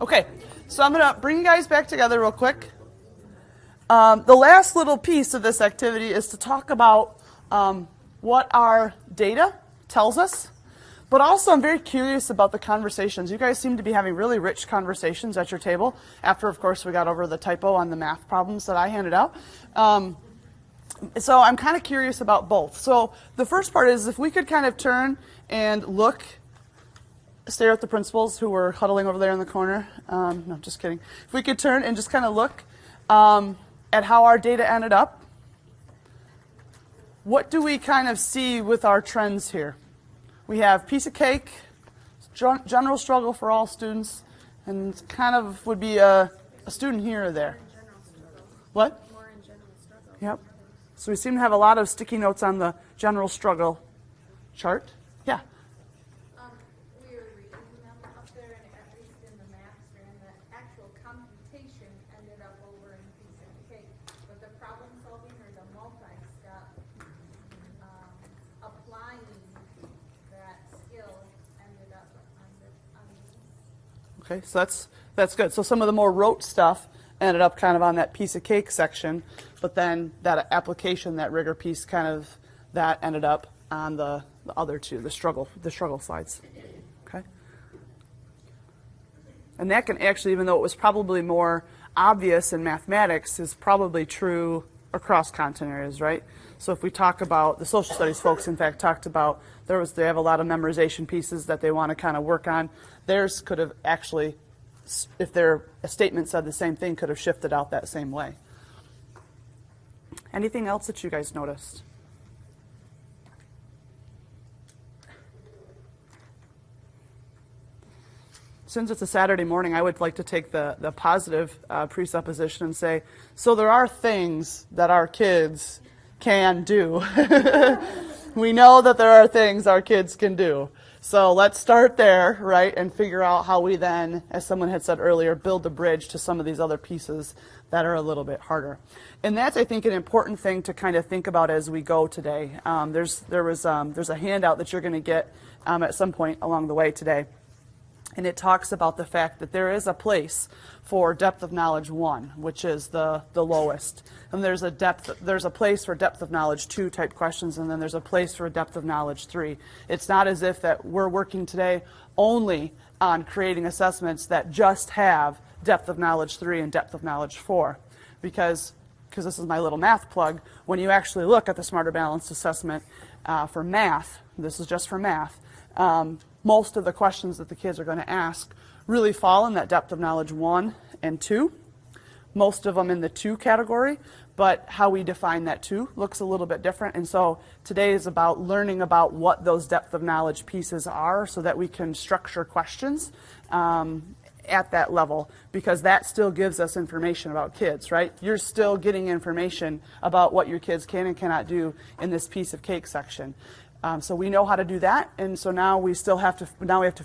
Okay, so I'm going to bring you guys back together real quick. The last little piece of this activity is to talk about what our data tells us, but also I'm very curious about the conversations. You guys seem to be having really rich conversations at your table after, of course, we got over the typo on the math problems that I handed out. So I'm kind of curious about both. So the first part is if we could kind of turn and look, stare at the principals who were huddling over there in the corner. No, just kidding. If we could turn and just kind of look at how our data ended up. What do we kind of see with our trends here? We have piece of cake, general struggle for all students, and kind of would be a student here or there. What? More in general struggle. Yep. So we seem to have a lot of sticky notes on the general struggle chart. Yeah. We were reading them up there, and at least in the math strand, the actual computation ended up over in piece of cake. But the problem solving or the multi-step applying that skill ended up on the Okay, so that's good. So some of the more rote stuff ended up kind of on that piece of cake section, but then that application, that rigor piece, kind of that ended up on the other two, the struggle slides. Okay, and that can actually, even though it was probably more obvious in mathematics, is probably true across content areas, right? So if we talk about the social studies folks, in fact, talked about they have a lot of memorization pieces that they want to kind of work on. Theirs could have actually, if their statement said the same thing, could have shifted out that same way. Anything else that you guys noticed? Since it's a Saturday morning, I would like to take the positive presupposition and say, so there are things that our kids can do. We know that there are things our kids can do. So let's start there, right, and figure out how we then, as someone had said earlier, build a bridge to some of these other pieces that are a little bit harder. And that's, I think, an important thing to kind of think about as we go today. There's a handout that you're going to get at some point along the way today. And it talks about the fact that there is a place for depth of knowledge 1, which is the lowest. And there's a place for depth of knowledge 2 type questions, and then there's a place for depth of knowledge 3. It's not as if that we're working today only on creating assessments that just have depth of knowledge 3 and depth of knowledge 4. Because this is my little math plug, when you actually look at the Smarter Balanced Assessment for math, this is just for math, most of the questions that the kids are going to ask really fall in that depth of knowledge 1 and 2. Most of them in the 2 category, but how we define that 2 looks a little bit different. And so today is about learning about what those depth of knowledge pieces are so that we can structure questions at that level, because that still gives us information about kids, right? You're still getting information about what your kids can and cannot do in this piece of cake section. So we know how to do that, and so now we have to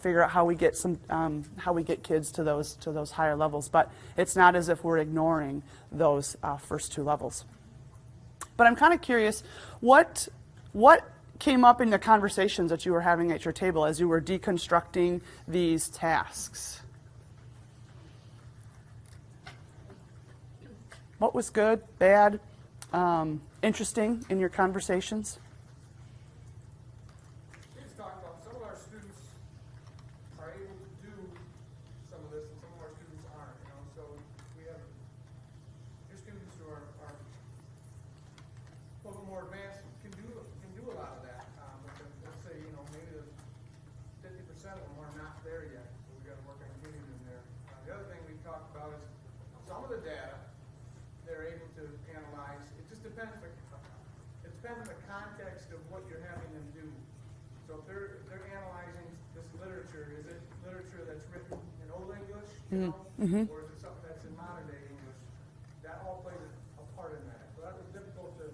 figure out how we get kids to those higher levels. But it's not as if we're ignoring those first 2 levels. But I'm kind of curious, what came up in the conversations that you were having at your table as you were deconstructing these tasks? What was good, bad, interesting in your conversations? Depends on the context of what you're having them do. So if they're analyzing this literature, is it literature that's written in Old English, or is it something that's in modern day English? That all plays a part in that. So that was difficult to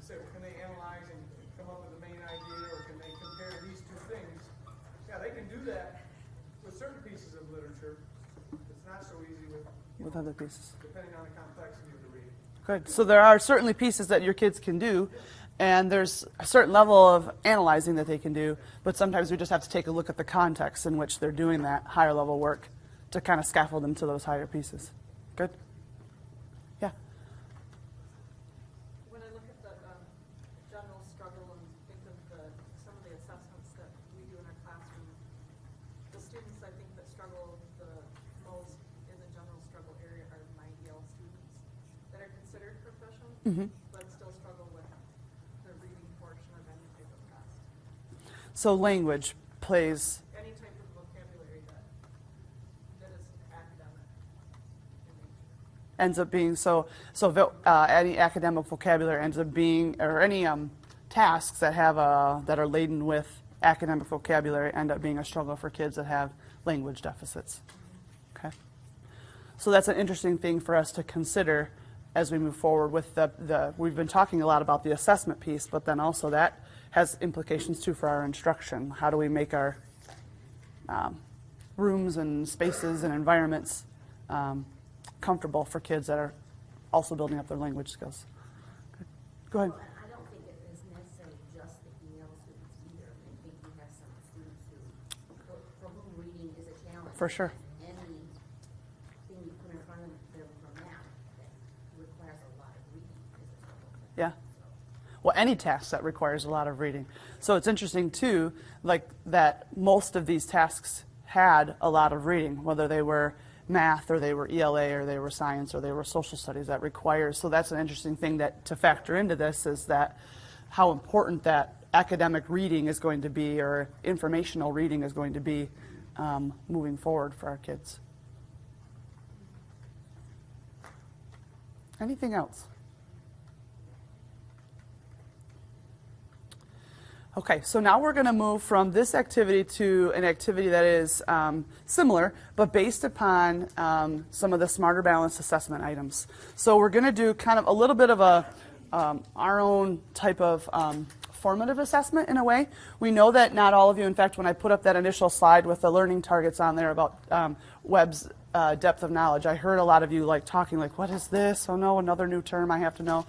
say, well, can they analyze and come up with a main idea, or can they compare these 2 things? Yeah, they can do that with certain pieces of literature. It's not so easy with other pieces, depending on the complexity of the reading. Good. So there are certainly pieces that your kids can do, and there's a certain level of analyzing that they can do, but sometimes we just have to take a look at the context in which they're doing that higher level work to kind of scaffold them to those higher pieces. Good? Yeah. When I look at the general struggle and think of some of the assessments that we do in our classroom, the students I think that struggle the most in the general struggle area are my EL students that are considered proficient, but still struggle with the reading portion of any type of test. So language plays. Any type of vocabulary that is academic in nature. Ends up being any academic vocabulary ends up being, or any tasks that have that are laden with academic vocabulary end up being a struggle for kids that have language deficits. Okay, so that's an interesting thing for us to consider as we move forward with the we've been talking a lot about the assessment piece, but then also that has implications too for our instruction. How do we make our rooms and spaces and environments comfortable for kids that are also building up their language skills? Good. Go ahead. Well, I don't think it is necessarily just the EL students either. I think we have some students for whom reading is a challenge. For sure. Anything you put in front of them for math that requires a lot of reading is a trouble. Yeah. Well, any task that requires a lot of reading. So it's interesting too, like that most of these tasks had a lot of reading, whether they were math or they were ELA or they were science or they were social studies. That requires, so that's an interesting thing that to factor into this is that how important that academic reading is going to be, or informational reading is going to be moving forward for our kids. Anything else? Okay, so now we're going to move from this activity to an activity that is similar, but based upon some of the Smarter Balance assessment items. So we're going to do kind of a little bit of our own type of formative assessment in a way. We know that not all of you, in fact, when I put up that initial slide with the learning targets on there about Webb's depth of knowledge, I heard a lot of you like talking like, what is this? Oh no, another new term I have to know.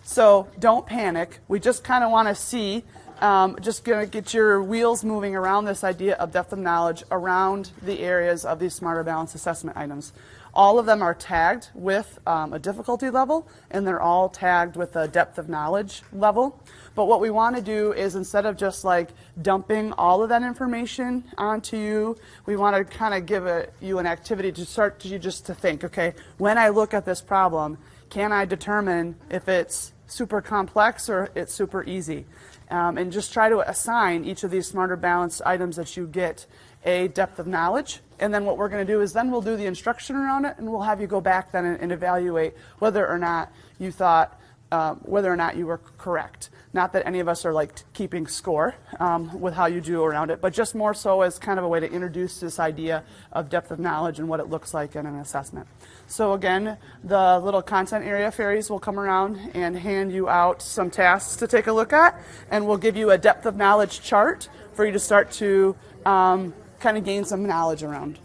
So don't panic. We just kind of want to see, just going to get your wheels moving around this idea of depth of knowledge around the areas of these Smarter Balance assessment items. All of them are tagged with a difficulty level, and they're all tagged with a depth of knowledge level. But what we want to do is, instead of just like dumping all of that information onto you, we want to kind of give you an activity to start you just to think, okay, when I look at this problem, can I determine if it's super complex or it's super easy? And just try to assign each of these Smarter Balance items that you get a depth of knowledge. And then what we're going to do is then we'll do the instruction around it, and we'll have you go back then and evaluate whether or not you thought, whether or not you were correct. Not that any of us are like keeping score with how you do around it, but just more so as kind of a way to introduce this idea of depth of knowledge and what it looks like in an assessment. So again, the little content area fairies will come around and hand you out some tasks to take a look at, and we'll give you a depth of knowledge chart for you to start to kind of gain some knowledge around.